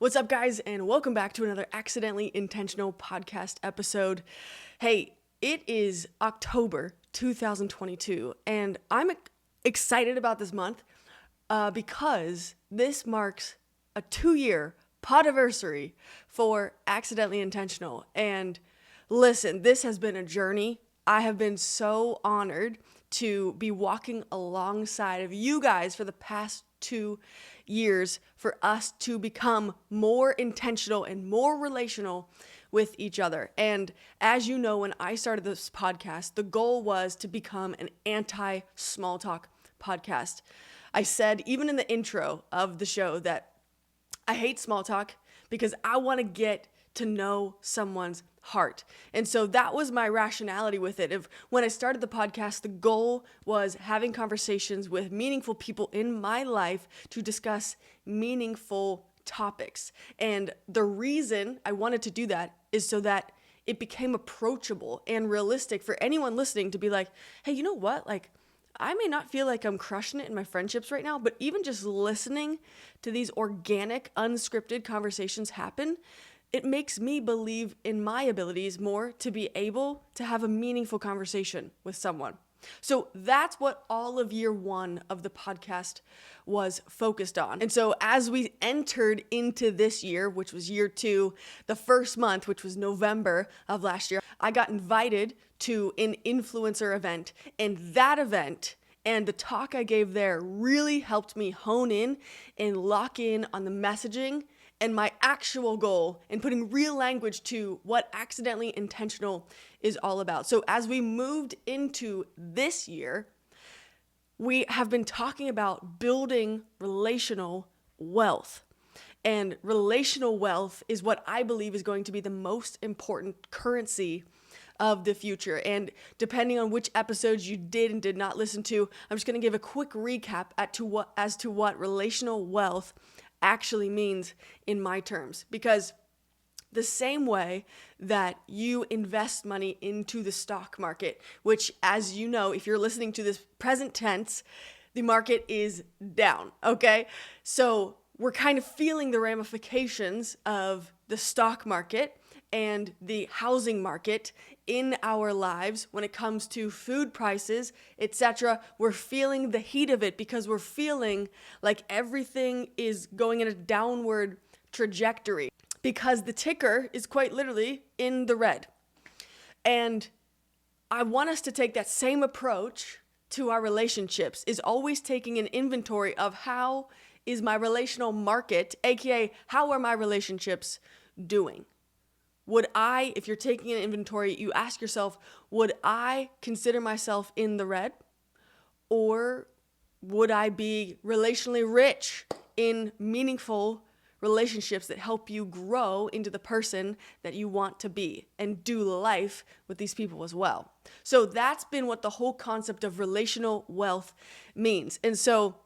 What's up, guys, and welcome back to another Accidentally Intentional podcast episode. Hey, it is October 2022, and I'm excited about this month because this marks a 2-year Podaversary for Accidentally Intentional. And listen, this has been a journey. I have been so honored to be walking alongside of you guys for the past 2 years for us to become more intentional and more relational with each other. And as you know, when I started this podcast, the goal was to become an anti-small talk podcast. I said, even in the intro of the show, that I hate small talk because I want to get to know someone's heart. And so that was my rationality with it. When I started the podcast, the goal was having conversations with meaningful people in my life to discuss meaningful topics. And the reason I wanted to do that is so that it became approachable and realistic for anyone listening to be like, hey, you know what? Like, I may not feel like I'm crushing it in my friendships right now, but even just listening to these organic, unscripted conversations happen, it makes me believe in my abilities more to be able to have a meaningful conversation with someone. So that's what all of year 1 of the podcast was focused on. And so as we entered into this year, which was year 2, the first month, which was November of last year, I got invited to an influencer event. And that event and the talk I gave there really helped me hone in and lock in on the messaging and my actual goal in putting real language to what Accidentally Intentional is all about. So as we moved into this year, we have been talking about building relational wealth. And relational wealth is what I believe is going to be the most important currency of the future. And depending on which episodes you did and did not listen to, I'm just going to give a quick recap as to what relational wealth actually means in my terms. Because the same way that you invest money into the stock market, which, as you know, if you're listening to this present tense, the market is down, okay? So we're kind of feeling the ramifications of the stock market and the housing market in our lives when it comes to food prices, etc. We're feeling the heat of it because we're feeling like everything is going in a downward trajectory because the ticker is quite literally in the red. And I want us to take that same approach to our relationships, is always taking an inventory of how is my relational market, aka how are my relationships doing? Would I, if you're taking an inventory, you ask yourself, would I consider myself in the red? Or would I be relationally rich in meaningful relationships that help you grow into the person that you want to be and do life with these people as well? So that's been what the whole concept of relational wealth means. And so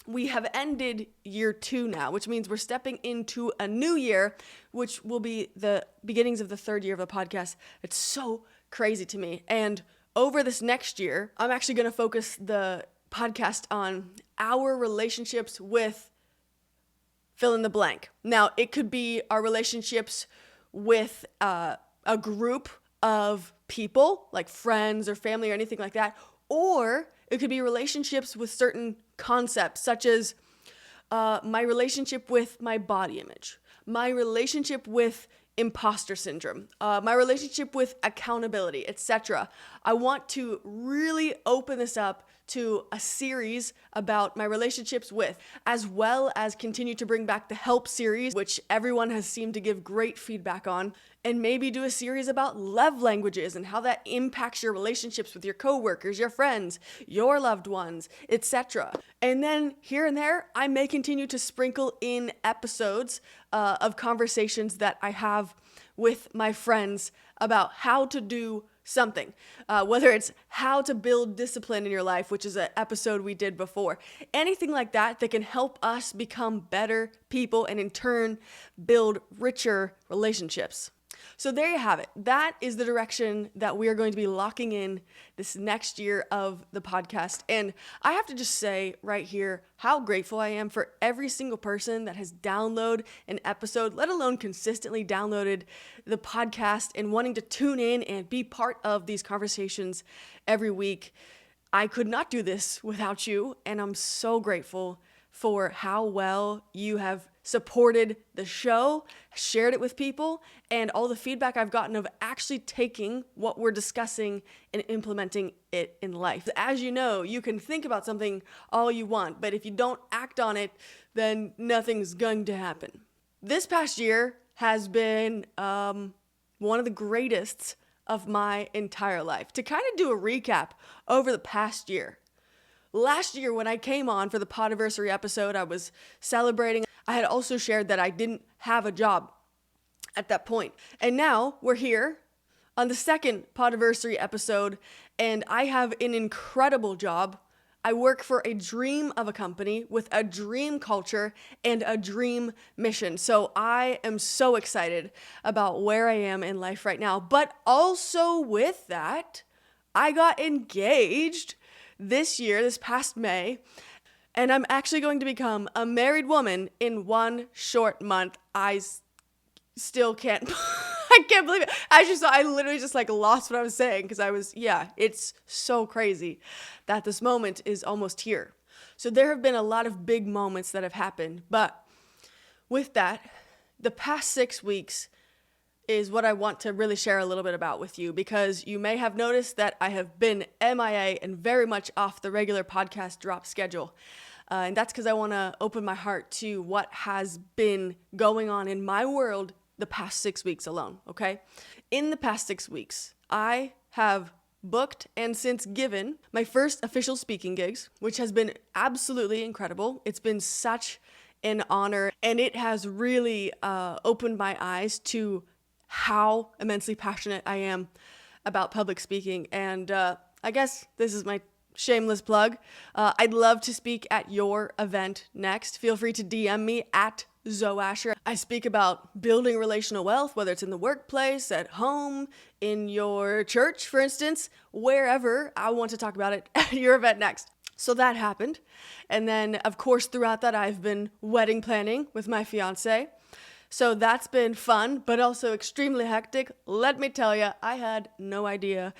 we have ended year 2 now, which means we're stepping into a new year, which will be the beginnings of the 3rd year of the podcast. It's so crazy to me. And over this next year, I'm actually going to focus the podcast on our relationships with fill in the blank. Now, it could be our relationships with a group of people, like friends or family or anything like that, or it could be relationships with certain concepts, such as my relationship with my body image, my relationship with imposter syndrome, my relationship with accountability, etc. I want to really open this up to a series about my relationships with, as well as continue to bring back the help series, which everyone has seemed to give great feedback on, and maybe do a series about love languages and how that impacts your relationships with your coworkers, your friends, your loved ones, etc. And then here and there, I may continue to sprinkle in episodes of conversations that I have with my friends about how to do something, whether it's how to build discipline in your life, which is an episode we did before, anything like that that can help us become better people and in turn build richer relationships. So there you have it. That is the direction that we are going to be locking in this next year of the podcast. And I have to just say right here how grateful I am for every single person that has downloaded an episode, let alone consistently downloaded the podcast and wanting to tune in and be part of these conversations every week. I could not do this without you, and I'm so grateful for how well you have supported the show, shared it with people, and all the feedback I've gotten of actually taking what we're discussing and implementing it in life. As you know, you can think about something all you want, but if you don't act on it, then nothing's going to happen. This past year has been one of the greatest of my entire life. To kind of do a recap over the past year. Last year, when I came on for the Podaversary episode, I was celebrating. I had also shared that I didn't have a job at that point. And now we're here on the second Podaversary episode, and I have an incredible job. I work for a dream of a company with a dream culture and a dream mission. So I am so excited about where I am in life right now. But also with that, I got engaged this year, this past May, and I'm actually going to become a married woman in one short month. I still can't, I can't believe it. I literally just lost what I was saying because it's so crazy that this moment is almost here. So there have been a lot of big moments that have happened, but with that, the past 6 weeks is what I want to really share a little bit about with you, because you may have noticed that I have been MIA and very much off the regular podcast drop schedule. And that's because I want to open my heart to what has been going on in my world the past 6 weeks alone, okay? In the past 6 weeks, I have booked and since given my first official speaking gigs, which has been absolutely incredible. It's been such an honor, and it has really opened my eyes to how immensely passionate I am about public speaking. And I guess this is my shameless plug. I'd love to speak at your event next. Feel free to DM me at Zoasher. I speak about building relational wealth, whether it's in the workplace, at home, in your church, for instance, wherever. I want to talk about it at your event next. So that happened. And then, of course, throughout that, I've been wedding planning with my fiance. So that's been fun, but also extremely hectic. Let me tell you, I had no idea.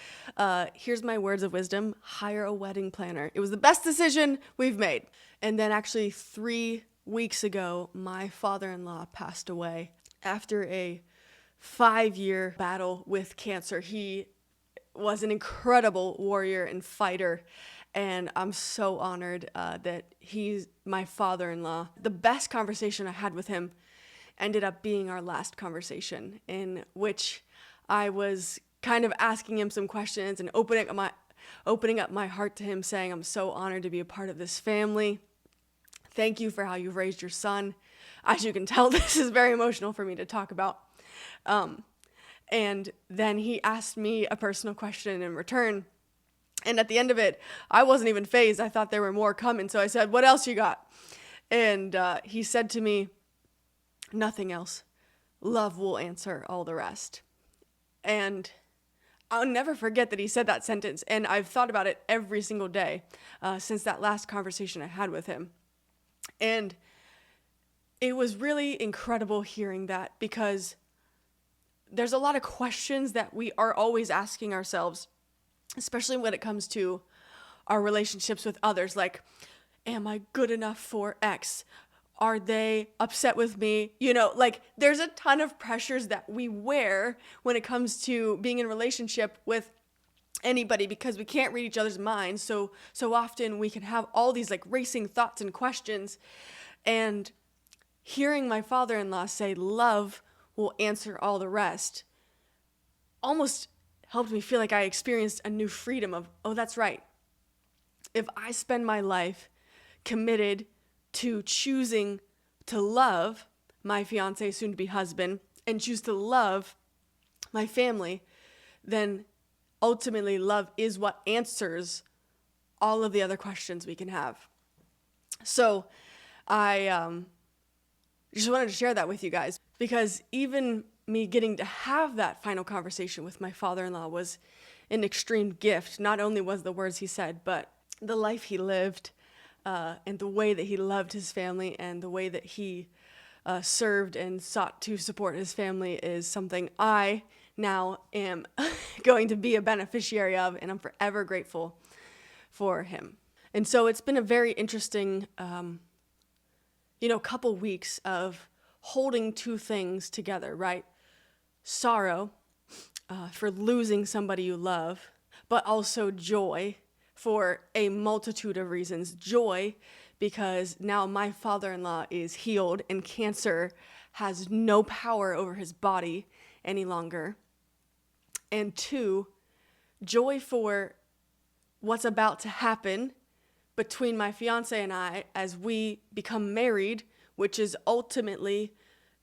Here's my words of wisdom: hire a wedding planner. It was the best decision we've made. And then actually 3 weeks ago, my father-in-law passed away after a 5-year battle with cancer. He was an incredible warrior and fighter, and I'm so honored that he's my father-in-law. The best conversation I had with him ended up being our last conversation, in which I was kind of asking him some questions and opening up my heart to him, saying, I'm so honored to be a part of this family. Thank you for how you've raised your son. As you can tell, this is very emotional for me to talk about. And then he asked me a personal question in return. And at the end of it, I wasn't even fazed. I thought there were more coming. So I said, what else you got? And he said to me, nothing else. Love will answer all the rest. And I'll never forget that he said that sentence. And I've thought about it every single day since that last conversation I had with him. And it was really incredible hearing that, because there's a lot of questions that we are always asking ourselves, especially when it comes to our relationships with others. Like, am I good enough for X? Are they upset with me? There's a ton of pressures that we wear when it comes to being in a relationship with anybody, because we can't read each other's minds. So often we can have all these racing thoughts and questions. And hearing my father-in-law say, love will answer all the rest, almost helped me feel like I experienced a new freedom of, oh, that's right. If I spend my life committed to choosing to love my fiance, soon-to-be husband, and choose to love my family, then ultimately love is what answers all of the other questions we can have. So I just wanted to share that with you guys, because even me getting to have that final conversation with my father-in-law was an extreme gift. Not only was the words he said, but the life he lived, and the way that he loved his family and the way that he served and sought to support his family is something I now am going to be a beneficiary of, and I'm forever grateful for him. And so it's been a very interesting, couple weeks of holding two things together, right? Sorrow for losing somebody you love, but also joy for a multitude of reasons. Joy because now my father-in-law is healed and cancer has no power over his body any longer. And two, joy for what's about to happen between my fiance and I as we become married, which is ultimately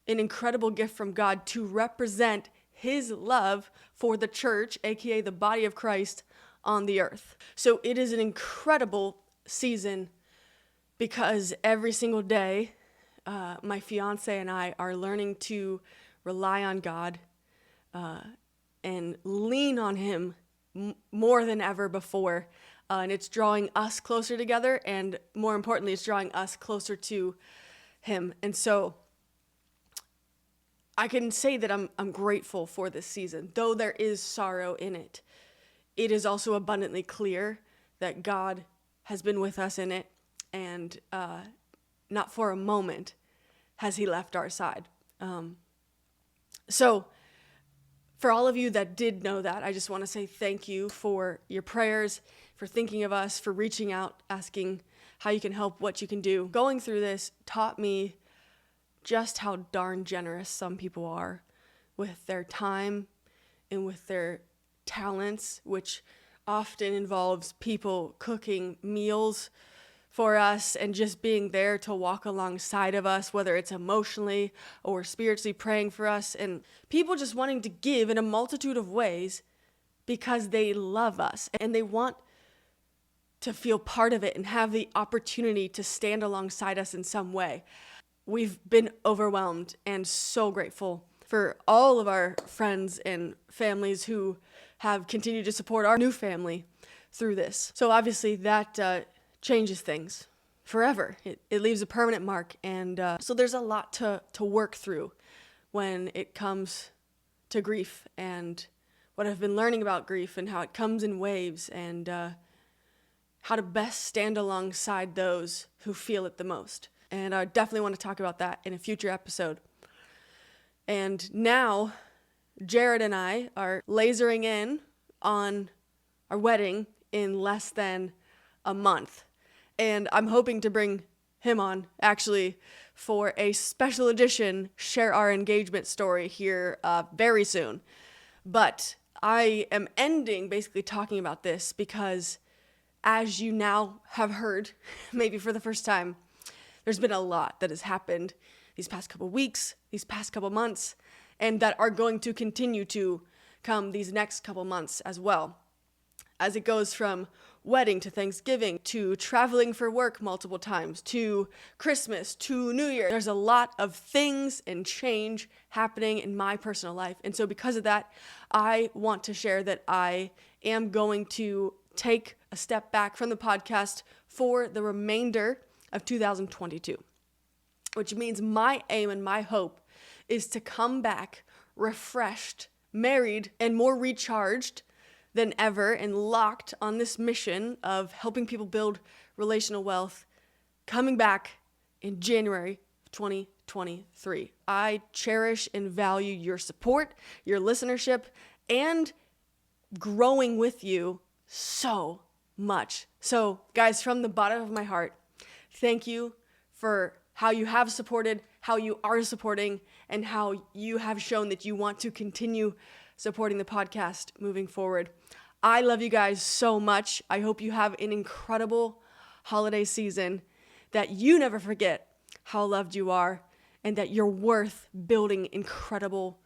an incredible gift from God to represent his love for the church, aka the body of Christ on the earth. So it is an incredible season because every single day, my fiance and I are learning to rely on God and lean on him more than ever before. And it's drawing us closer together, and more importantly, it's drawing us closer to him. And so I can say that I'm grateful for this season. Though there is sorrow in it, it is also abundantly clear that God has been with us in it, and not for a moment has he left our side. So for all of you that did know that, I just want to say thank you for your prayers, for thinking of us, for reaching out, asking how you can help, what you can do. Going through this taught me just how darn generous some people are with their time and with their talents, which often involves people cooking meals for us and just being there to walk alongside of us, whether it's emotionally or spiritually praying for us, and people just wanting to give in a multitude of ways because they love us and they want to feel part of it and have the opportunity to stand alongside us in some way. We've been overwhelmed and so grateful for all of our friends and families who have continued to support our new family through this. So obviously that changes things forever. It leaves a permanent mark. And so there's a lot to work through when it comes to grief and what I've been learning about grief and how it comes in waves and how to best stand alongside those who feel it the most. And I definitely want to talk about that in a future episode. And now, Jared and I are lasering in on our wedding in less than a month. And I'm hoping to bring him on, actually, for a special edition Share Our Engagement story here very soon. But I am ending basically talking about this because, as you now have heard, maybe for the first time, there's been a lot that has happened these past couple weeks, these past couple months, and that are going to continue to come these next couple months as well. As it goes from wedding to Thanksgiving to traveling for work multiple times to Christmas to New Year. There's a lot of things and change happening in my personal life. And so because of that, I want to share that I am going to take a step back from the podcast for the remainder of 2022, which means my aim and my hope is to come back refreshed, married, and more recharged than ever and locked on this mission of helping people build relational wealth, coming back in January of 2023. I cherish and value your support, your listenership, and growing with you so much. So, guys, from the bottom of my heart, thank you for how you have supported, how you are supporting, and how you have shown that you want to continue supporting the podcast moving forward. I love you guys so much. I hope you have an incredible holiday season, that you never forget how loved you are, and that you're worth building incredible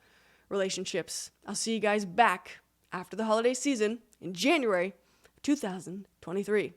relationships. I'll see you guys back after the holiday season in January 2023.